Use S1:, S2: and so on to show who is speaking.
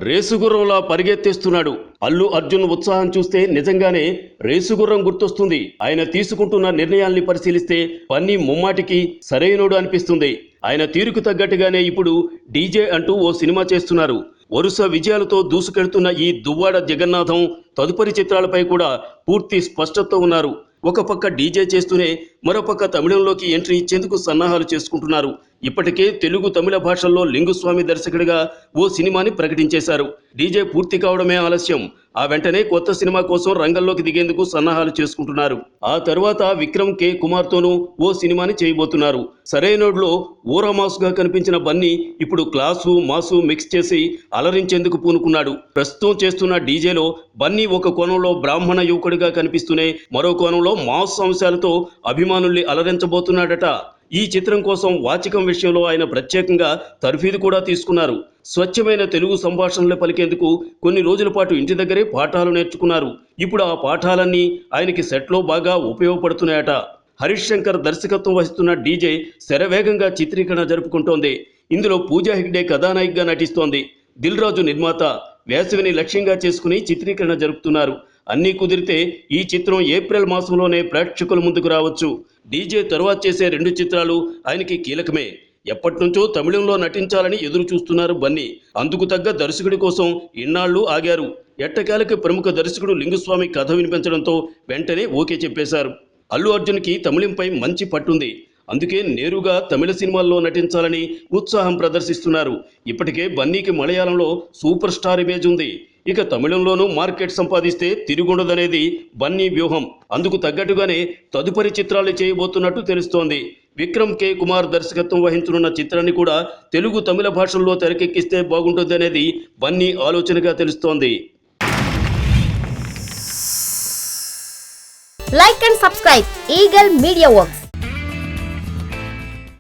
S1: రేసుగుర్రంలా పరిగెత్తేస్తున్నాడు. అల్లు అర్జున్ ఉత్సాహం చూస్తే నిజంగానే రేసుగుర్రం గుర్తొస్తుంది. ఆయన తీసుకుంటున్న నిర్ణయాల్ని పరిశీలిస్తే బన్నీ ముమ్మాటికి సరైనోడు అనిపిస్తుంది. ఆయన తీరుకు తగ్గట్టుగానే ఇప్పుడు డీజే అంటూ ఓ సినిమా చేస్తున్నారు. వరుస విజయాలతో దూసుకెళ్తున్న ఈ దువ్వాడ జగన్నాథం తదుపరి చిత్రాలపై కూడా పూర్తి స్పష్టతతో ఉన్నారు. ఒక పక్క డీజే చేస్తూనే మరోపక్క తమిళంలోకి ఎంట్రీ ఇచ్చేందుకు సన్నాహాలు చేసుకుంటున్నారు. ఇప్పటికే తెలుగు తమిళ భాషల్లో లింగుస్వామి దర్శకుడిగా ఓ సినిమాని ప్రకటించేశారు. డీజే పూర్తి కావడమే ఆలస్యం. ఆ వెంటనే కొత్త సినిమా కోసం రంగంలోకి దిగేందుకు సన్నాహాలు చేసుకుంటున్నారు. ఆ తర్వాత విక్రమ్ కే కుమార్తోనూ ఓ సినిమాని చేయబోతున్నారు. సరైనోడ్లో ఊరామాసుగా కనిపించిన బన్నీ ఇప్పుడు క్లాసు మాసు మిక్స్ చేసి అలరించేందుకు పూనుకున్నాడు. ప్రస్తుతం చేస్తున్న డీజేలో బన్నీ ఒక కోణంలో బ్రాహ్మణ యువకుడిగా కనిపిస్తూనే మరో కోణంలో మాస్ అంశాలతో అభిమానుల్ని అలరించబోతున్నాడట. ఈ చిత్రం కోసం వాచికం విషయంలో ఆయన ప్రత్యేకంగా తర్ఫీదు కూడా తీసుకున్నారు. స్వచ్ఛమైన తెలుగు సంభాషణలు పలికేందుకు కొన్ని రోజుల పాటు ఇంటి దగ్గరే పాఠాలు నేర్చుకున్నారు. ఇప్పుడు ఆ పాఠాలన్నీ ఆయనకి సెట్లో బాగా ఉపయోగపడుతున్నాయట. హరీష్ శంకర్ దర్శకత్వం వహిస్తున్న డీజే శరవేగంగా చిత్రీకరణ జరుపుకుంటోంది. ఇందులో పూజా హెగ్డే కథానాయికగా నటిస్తోంది. దిల్ రాజు నిర్మాత. వేసవిని లక్ష్యంగా చేసుకుని చిత్రీకరణ జరుపుతున్నారు. అన్నీ కుదిరితే ఈ చిత్రం ఏప్రిల్ మాసంలోనే ప్రేక్షకుల ముందుకు రావచ్చు. డీజే తరువాత చేసే 2 చిత్రాలు ఆయనకి కీలకమే. ఎప్పటినుంచో తమిళంలో నటించాలని ఎదురు చూస్తున్నారు బన్నీ. అందుకు తగ్గ దర్శకుడి కోసం ఇన్నాళ్లు ఆగారు. ఎట్టకేలకు ప్రముఖ దర్శకుడు లింగుస్వామి కథ వినిపించడంతో వెంటనే ఓకే చెప్పేశారు. అల్లు అర్జున్కి తమిళంపై మంచి పట్టుంది. అందుకే నేరుగా తమిళ సినిమాల్లో నటించాలని ఉత్సాహం ప్రదర్శిస్తున్నారు. ఇప్పటికే బన్నీకి మలయాళంలో సూపర్ స్టార్ ఇమేజ్ ఉంది. ఇక తమిళంలోనూ మార్కెట్ సంపాదిస్తే తిరుగుండదనేది బన్నీ వ్యూహం. అందుకు తగ్గట్టుగానే తదుపరి చిత్రాలు చేయబోతున్నట్టు తెలుస్తోంది. విక్రమ్ కే కుమార్ దర్శకత్వం వహించనున్న చిత్రాన్ని కూడా తెలుగు తమిళ భాషల్లో తెరకెక్కిస్తే బాగుంటుందనేది బన్నీ ఆలోచనగా తెలుస్తోంది.
S2: Like and subscribe Eagle Media Works.